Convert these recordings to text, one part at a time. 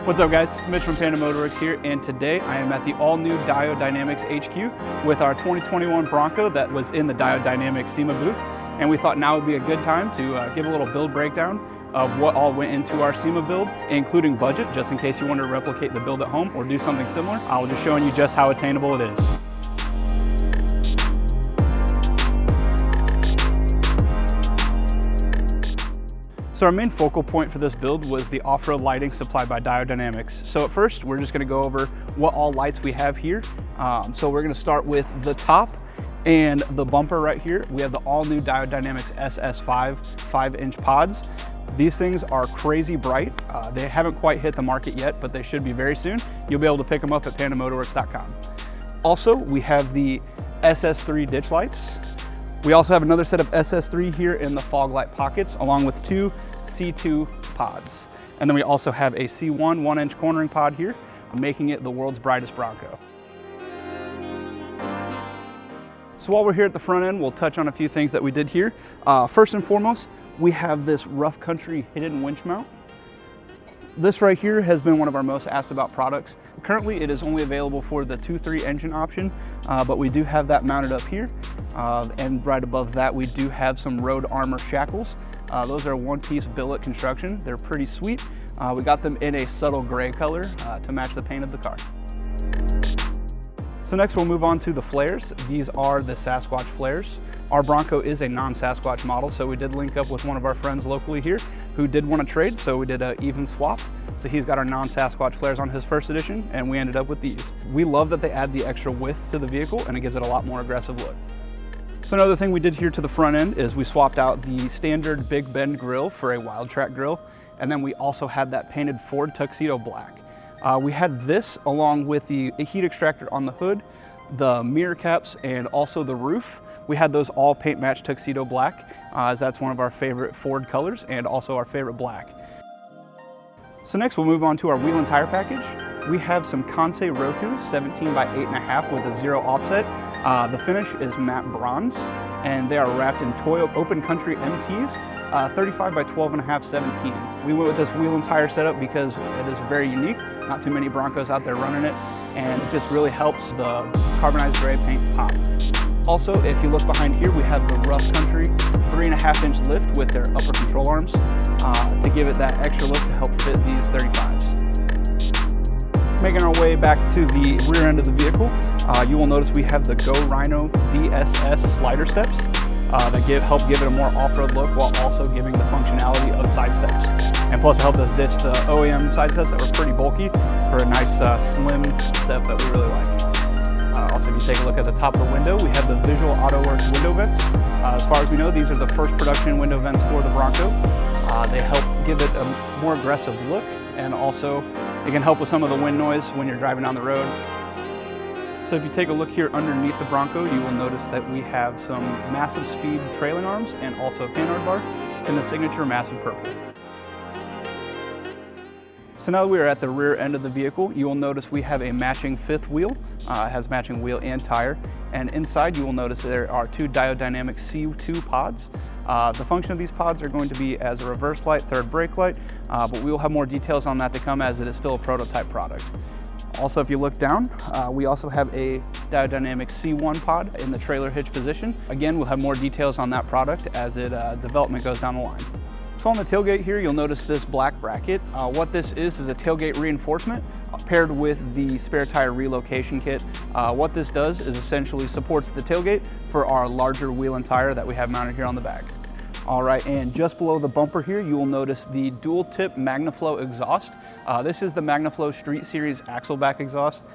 What's up guys, Mitch from Panda Motorworks here, and today I am at the all-new Diode Dynamics HQ with our 2021 Bronco that was in the Diode Dynamics SEMA booth, and we thought now would be a good time to give a little build breakdown of what all went into our SEMA build, including budget, just in case you want to replicate the build at home or do something similar. I'll just showing you just how attainable it is. So our main focal point for this build was the off-road lighting supplied by Diode Dynamics. So at first, we're just gonna go over what all lights we have here. So we're gonna start with the top and the bumper right here. We have the all-new Diode Dynamics SS5 5-inch pods. These things are crazy bright. They haven't quite hit the market yet, but they should be very soon. You'll be able to pick them up at pandamotorworks.com. Also, we have the SS3 ditch lights. We also have another set of SS3 here in the fog light pockets, along with two C2 pods. And then we also have a C1 1-inch cornering pod here, making it the world's brightest Bronco. So while we're here at the front end, we'll touch on a few things that we did here. First and foremost, we have this rough country hidden winch mount. This right here has been one of our most asked about products. Currently, it is only available for the 2.3 engine option, but we do have that mounted up here. And right above that, we do have some road armor shackles. Those are one-piece billet construction. They're pretty sweet. We got them in a subtle gray color to match the paint of the car. So next we'll move on to the flares. These are the Sasquatch flares. Our Bronco is a non-Sasquatch model, so we did link up with one of our friends locally here who did want to trade, so we did an even swap. So he's got our non-Sasquatch flares on his first edition, and we ended up with these. We love that they add the extra width to the vehicle, and it gives it a lot more aggressive look. So another thing we did here to the front end is we swapped out the standard Big Bend grille for a Wildtrak grille, and then we also had that painted Ford Tuxedo black. We had this along with the heat extractor on the hood, the mirror caps, and also the roof. We had those all paint match tuxedo black, as that's one of our favorite Ford colors and also our favorite black. So next we'll move on to our wheel and tire package. We have some Kansei Roku 17 by 8.5 with a 0 offset. The finish is matte bronze, and they are wrapped in Toyo Open Country MTs, 35 by 12.5 17. We went with this wheel and tire setup because it is very unique. Not too many Broncos out there running it, and it just really helps the carbonized gray paint pop. Also, if you look behind here, we have the Rough Country 3.5-inch lift with their upper control arms to give it that extra lift to help fit these 35s. Making our way back to the rear end of the vehicle, you will notice we have the GoRhino DSS slider steps that help give it a more off-road look while also giving the functionality of side steps. And plus it helped us ditch the OEM side steps that were pretty bulky for a nice slim step that we really like. Also, if you take a look at the top of the window, we have the visual Autowerkz window vents. As far as we know, these are the first production window vents for the Bronco. They help give it a more aggressive look, and also it can help with some of the wind noise when you're driving down the road. So if you take a look here underneath the Bronco, you will notice that we have some massive speed trailing arms and also a Panhard bar in the signature massive purple. So now that we are at the rear end of the vehicle, you will notice we have a matching fifth wheel. It has matching wheel and tire. And inside you will notice there are two Diode Dynamics C2 pods. The function of these pods are going to be as a reverse light, third brake light, but we will have more details on that to come as it is still a prototype product. Also, if you look down, we also have a Diode Dynamics C1 pod in the trailer hitch position. Again, we'll have more details on that product as development goes down the line. So on the tailgate here, you'll notice this black bracket. What this is a tailgate reinforcement paired with the spare tire relocation kit. What this does is essentially supports the tailgate for our larger wheel and tire that we have mounted here on the back. All right, and just below the bumper here, you will notice the dual tip Magnaflow exhaust. This is the Magnaflow Street Series axleback exhaust.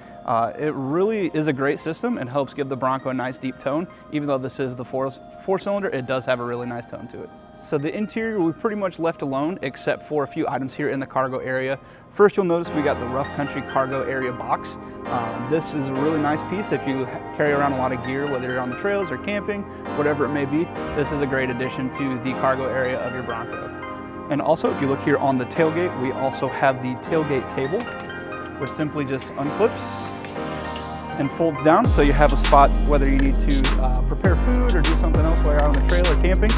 It really is a great system and helps give the Bronco a nice deep tone. Even though this is the four-cylinder, it does have a really nice tone to it. So the interior we pretty much left alone except for a few items here in the cargo area. First, you'll notice we got the Rough Country cargo area box. This is a really nice piece if you carry around a lot of gear, whether you're on the trails or camping, whatever it may be. This is a great addition to the cargo area of your Bronco. And also, if you look here on the tailgate, we also have the tailgate table, which simply just unclips and folds down, so you have a spot whether you need to prepare food or do something else while you're out on the trail or camping.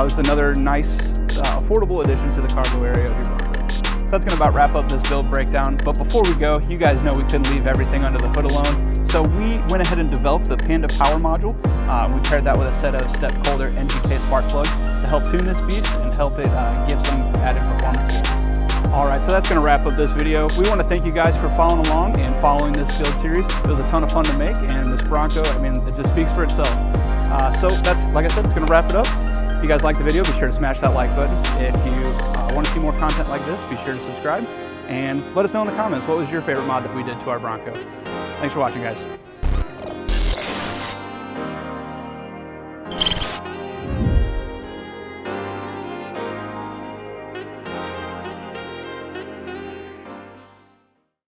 This is another nice, affordable addition to the cargo area of your Bronco. that's gonna about wrap up this build breakdown. But before we go, you guys know we couldn't leave everything under the hood alone. So we went ahead and developed the Panda power module. We paired that with a set of Step Colder NGK spark plugs to help tune this beast and help it give some added performance boost. All right, so that's gonna wrap up this video. We wanna thank you guys for following along and following this build series. It was a ton of fun to make, and this Bronco, I mean, it just speaks for itself. So that's, like I said, it's gonna wrap it up. If you guys liked the video, be sure to smash that like button. If you want to see more content like this, be sure to subscribe. And let us know in the comments, what was your favorite mod that we did to our Bronco? Thanks for watching, guys.